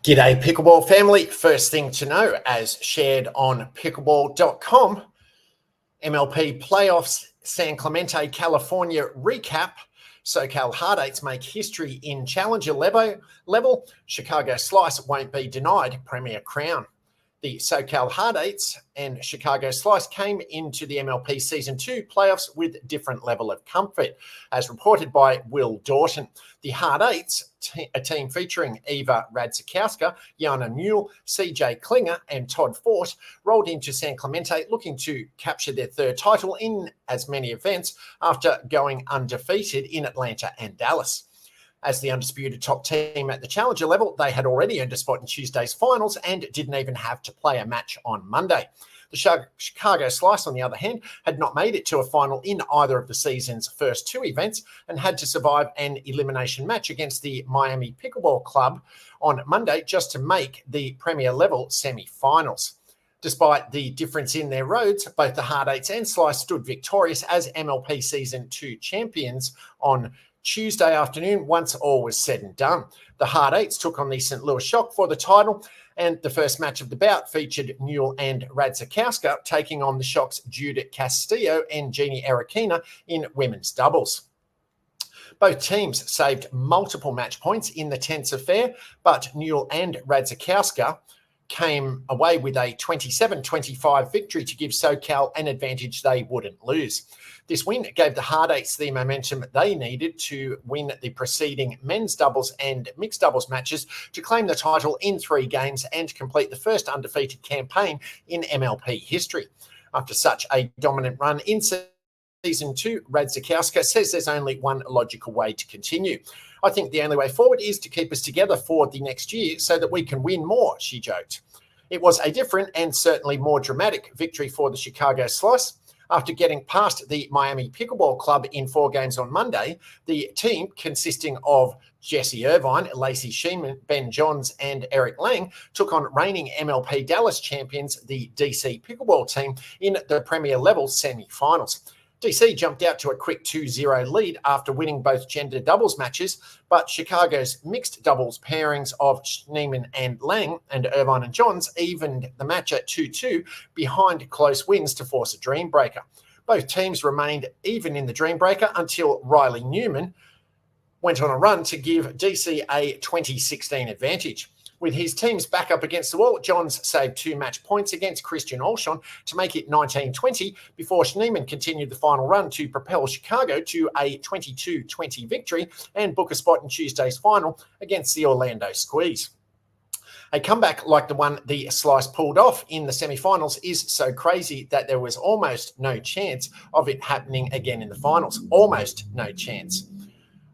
G'day Pickleball family. First thing to know, as shared on pickleball.com, MLP playoffs, San Clemente, California recap. SoCal Hard Eights make history in challenger level. Chicago Slice won't be denied Premier Crown. The SoCal Hard Eights and Chicago Slice came into the MLP Season 2 playoffs with different level of comfort. As reported by Will Dorton, the Hard Eights, a team featuring Eva Radzikowska, Jana Newell, CJ Klinger and Todd Fort, rolled into San Clemente looking to capture their third title in as many events after going undefeated in Atlanta and Dallas. As the undisputed top team at the challenger level, they had already earned a spot in Tuesday's finals and didn't even have to play a match on Monday. The Chicago Slice, on the other hand, had not made it to a final in either of the season's first two events and had to survive an elimination match against the Miami Pickleball Club on Monday just to make the Premier level semi-finals. Despite the difference in their roads, both the Hard Eights and Slice stood victorious as MLP Season 2 champions on Tuesday afternoon once all was said and done. The Hard Eights took on the St. Louis Shock for the title, and the first match of the bout featured Newell and Radzikowska taking on the Shock's Judith Castillo and Jeannie Erekina in women's doubles. Both teams saved multiple match points in the tense affair, but Newell and Radzikowska came away with a 27-25 victory to give SoCal an advantage they wouldn't lose. This win gave the Hard Eights the momentum they needed to win the preceding men's doubles and mixed doubles matches to claim the title in 3 games and complete the first undefeated campaign in MLP history. After such a dominant run in Season 2, Radzikowska says there's only one logical way to continue. I think the only way forward is to keep us together for the next year so that we can win more, she joked. It was a different and certainly more dramatic victory for the Chicago Slice. After getting past the Miami Pickleball Club in 4 games on Monday, the team, consisting of Jesse Irvine, Lacey Sheeman, Ben Johns, and Eric Lang, took on reigning MLP Dallas champions, the DC Pickleball team, in the Premier level semi-finals. DC jumped out to a quick 2-0 lead after winning both gender doubles matches, but Chicago's mixed doubles pairings of Schneemann and Lang and Irvine and Johns evened the match at 2-2 behind close wins to force a dream breaker. Both teams remained even in the dream breaker until Riley Newman went on a run to give DC a 2016 advantage. With his teams back up against the wall, Johns saved 2 match points against Christian Olshon to make it 19-20 before Schneemann continued the final run to propel Chicago to a 22-20 victory and book a spot in Tuesday's final against the Orlando Squeeze. A comeback like the one the Slice pulled off in the semi-finals is so crazy that there was almost no chance of it happening again in the finals. Almost no chance.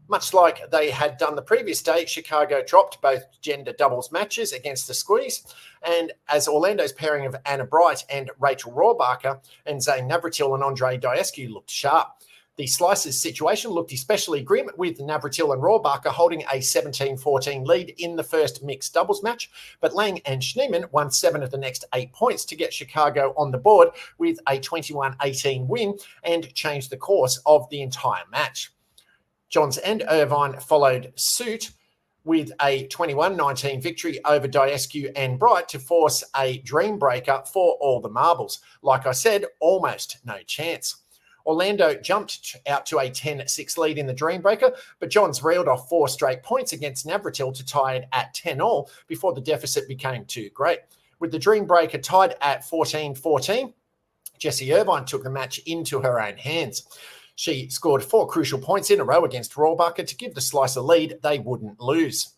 Much like they had done the previous day, Chicago dropped both gender doubles matches against the Squeeze, and as Orlando's pairing of Anna Bright and Rachel Rohrbacher and Zane Navratil and Andre Diescu looked sharp. The Slice's situation looked especially grim, with Navratil and Rohrbacher holding a 17-14 lead in the first mixed doubles match, but Lang and Schneemann won 7 of the next 8 points to get Chicago on the board with a 21-18 win and changed the course of the entire match. Johns and Irvine followed suit with a 21-19 victory over Diescu and Bright to force a dream breaker for all the marbles. Like I said, almost no chance. Orlando jumped out to a 10-6 lead in the dream breaker, but Johns reeled off 4 straight points against Navratil to tie it at 10-all before the deficit became too great. With the dream breaker tied at 14-14, Jessie Irvine took the match into her own hands. She scored 4 crucial points in a row against Rohrbacher to give the Slice a lead they wouldn't lose.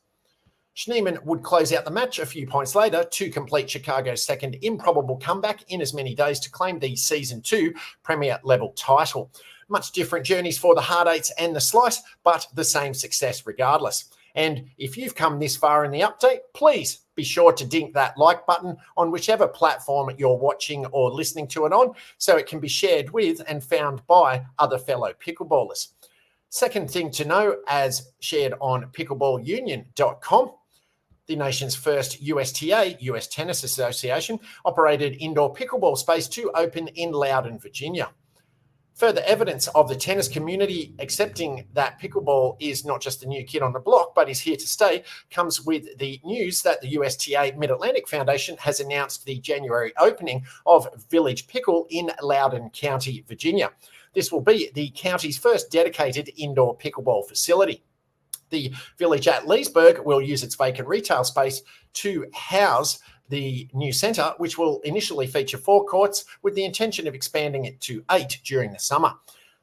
Schneemann would close out the match a few points later to complete Chicago's second improbable comeback in as many days to claim the Season 2 Premier level title. Much different journeys for the Hard Eights and the Slice, but the same success regardless. And if you've come this far in the update, please be sure to dink that like button on whichever platform you're watching or listening to it on, so it can be shared with and found by other fellow pickleballers. Second thing to know, as shared on pickleballunion.com, the nation's first USTA, US Tennis Association, operated indoor pickleball space to open in Loudoun, Virginia. Further evidence of the tennis community accepting that pickleball is not just a new kid on the block, but is here to stay, comes with the news that the USTA Mid-Atlantic Foundation has announced the January opening of Village Pickle in Loudoun County, Virginia. This will be the county's first dedicated indoor pickleball facility. The village at Leesburg will use its vacant retail space to house the new centre, which will initially feature 4 courts with the intention of expanding it to 8 during the summer.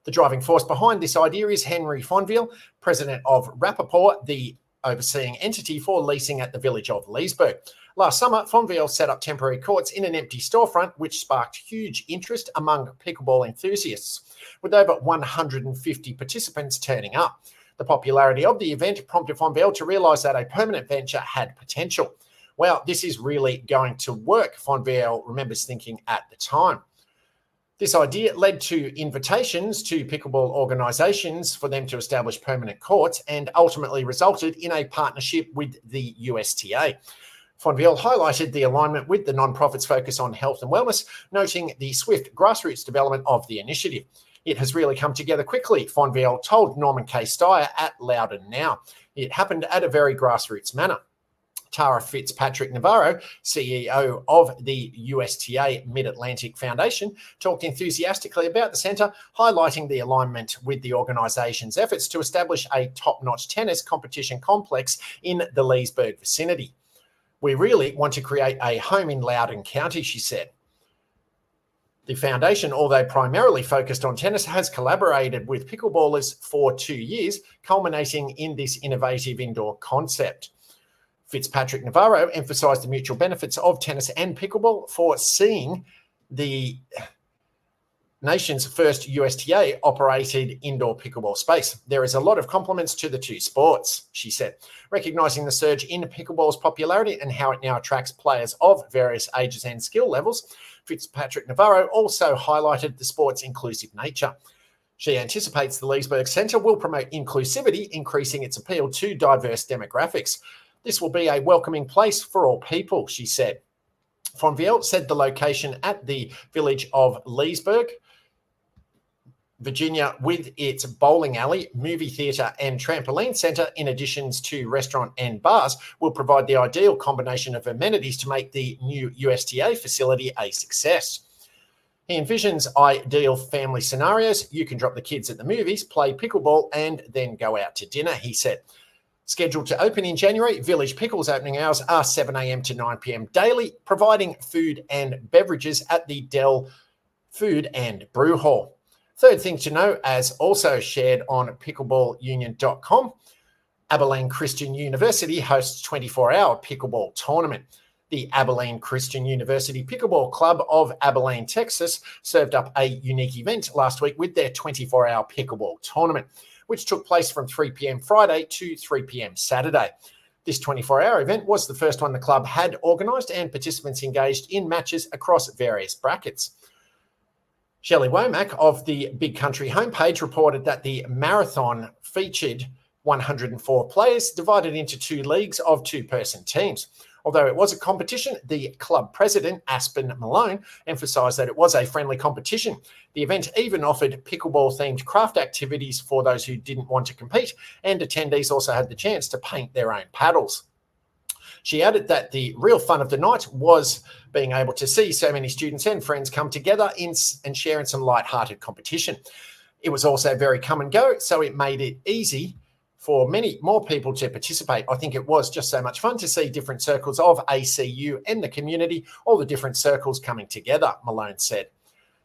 The driving force behind this idea is Henry Fonville, president of Rappaport, the overseeing entity for leasing at the village of Leesburg. Last summer, Fonville set up temporary courts in an empty storefront, which sparked huge interest among pickleball enthusiasts, with over 150 participants turning up. The popularity of the event prompted Fonville to realise that a permanent venture had potential. Well, this is really going to work, Fonville remembers thinking at the time. This idea led to invitations to pickleball organisations for them to establish permanent courts and ultimately resulted in a partnership with the USTA. Fonville highlighted the alignment with the non-profit's focus on health and wellness, noting the swift grassroots development of the initiative. It has really come together quickly, Fonville told Norman K. Steyer at Loudoun Now. It happened at a very grassroots manner. Tara Fitzpatrick Navarro, CEO of the USTA Mid-Atlantic Foundation, talked enthusiastically about the centre, highlighting the alignment with the organisation's efforts to establish a top-notch tennis competition complex in the Leesburg vicinity. We really want to create a home in Loudoun County, she said. The foundation, although primarily focused on tennis, has collaborated with pickleballers for 2 years, culminating in this innovative indoor concept. Fitzpatrick Navarro emphasised the mutual benefits of tennis and pickleball for seeing the nation's first USTA-operated indoor pickleball space. There is a lot of compliments to the two sports, she said, recognising the surge in pickleball's popularity and how it now attracts players of various ages and skill levels. Fitzpatrick Navarro also highlighted the sport's inclusive nature. She anticipates the Leesburg Centre will promote inclusivity, increasing its appeal to diverse demographics. This will be a welcoming place for all people, she said. Fonville said the location at the village of Leesburg, Virginia, with its bowling alley, movie theatre and trampoline centre, in addition to restaurant and bars, will provide the ideal combination of amenities to make the new USTA facility a success. He envisions ideal family scenarios. You can drop the kids at the movies, play pickleball, and then go out to dinner, he said. Scheduled to open in January, Village Pickle's opening hours are 7 a.m. to 9 p.m. daily, providing food and beverages at the Dell Food and Brew Hall. Third thing to know, as also shared on pickleballunion.com, Abilene Christian University hosts 24-hour pickleball tournament. The Abilene Christian University Pickleball Club of Abilene, Texas, served up a unique event last week with their 24-hour pickleball tournament, which took place from 3 p.m. Friday to 3 p.m. Saturday. This 24-hour event was the first one the club had organised, and participants engaged in matches across various brackets. Shelley Womack of the Big Country homepage reported that the marathon featured 104 players divided into 2 leagues of 2-person teams. Although it was a competition, the club president, Aspen Malone, emphasised that it was a friendly competition. The event even offered pickleball-themed craft activities for those who didn't want to compete, and attendees also had the chance to paint their own paddles. She added that the real fun of the night was being able to see so many students and friends come together and share in some light-hearted competition. It was also very come and go, so it made it easy for many more people to participate. I think it was just so much fun to see different circles of ACU and the community, all the different circles coming together, Malone said.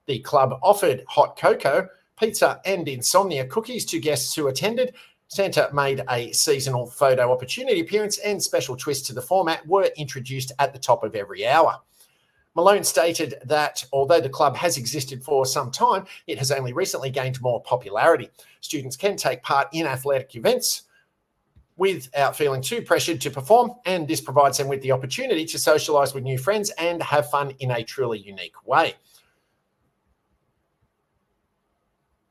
The club offered hot cocoa, pizza and insomnia cookies to guests who attended. Santa made a seasonal photo opportunity appearance, and special twists to the format were introduced at the top of every hour. Malone stated that although the club has existed for some time, it has only recently gained more popularity. Students can take part in athletic events without feeling too pressured to perform, and this provides them with the opportunity to socialise with new friends and have fun in a truly unique way.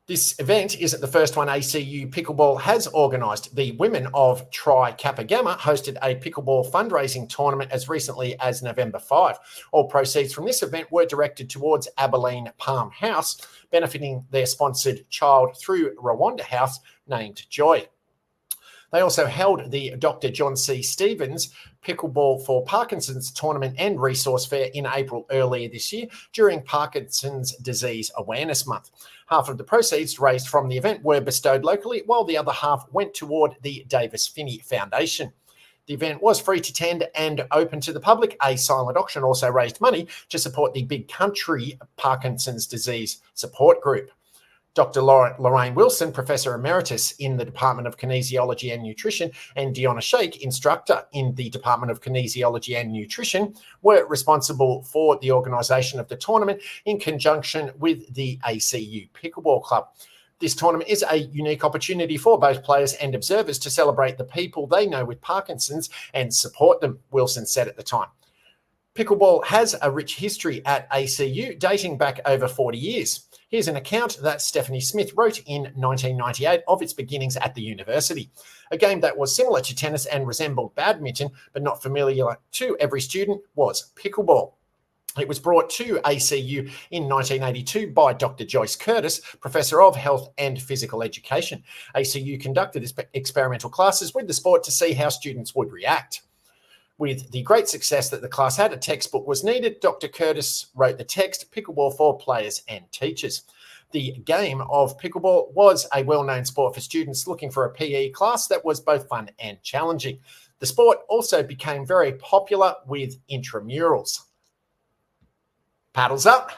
This event isn't the first one ACU Pickleball has organised. The women of Tri Kappa Gamma hosted a pickleball fundraising tournament as recently as November 5. All proceeds from this event were directed towards Abilene Palm House, benefiting their sponsored Child Through Rwanda House named Joy. They also held the Dr. John C. Stevens Pickleball for Parkinson's tournament and resource fair in April earlier this year during Parkinson's Disease Awareness Month. Half of the proceeds raised from the event were bestowed locally, while the other half went toward the Davis Finney Foundation. The event was free to attend and open to the public. A silent auction also raised money to support the Big Country Parkinson's Disease Support Group. Dr. Lorraine Wilson, Professor Emeritus in the Department of Kinesiology and Nutrition, and Deanna Shake, Instructor in the Department of Kinesiology and Nutrition, were responsible for the organisation of the tournament in conjunction with the ACU Pickleball Club. This tournament is a unique opportunity for both players and observers to celebrate the people they know with Parkinson's and support them, Wilson said at the time. Pickleball has a rich history at ACU dating back over 40 years. Here's an account that Stephanie Smith wrote in 1998 of its beginnings at the university. A game that was similar to tennis and resembled badminton, but not familiar to every student, was pickleball. It was brought to ACU in 1982 by Dr. Joyce Curtis, Professor of Health and Physical Education. ACU conducted experimental classes with the sport to see how students would react. With the great success that the class had, a textbook was needed. Dr. Curtis wrote the text, Pickleball for Players and Teachers. The game of pickleball was a well-known sport for students looking for a PE class that was both fun and challenging. The sport also became very popular with intramurals. Paddles up.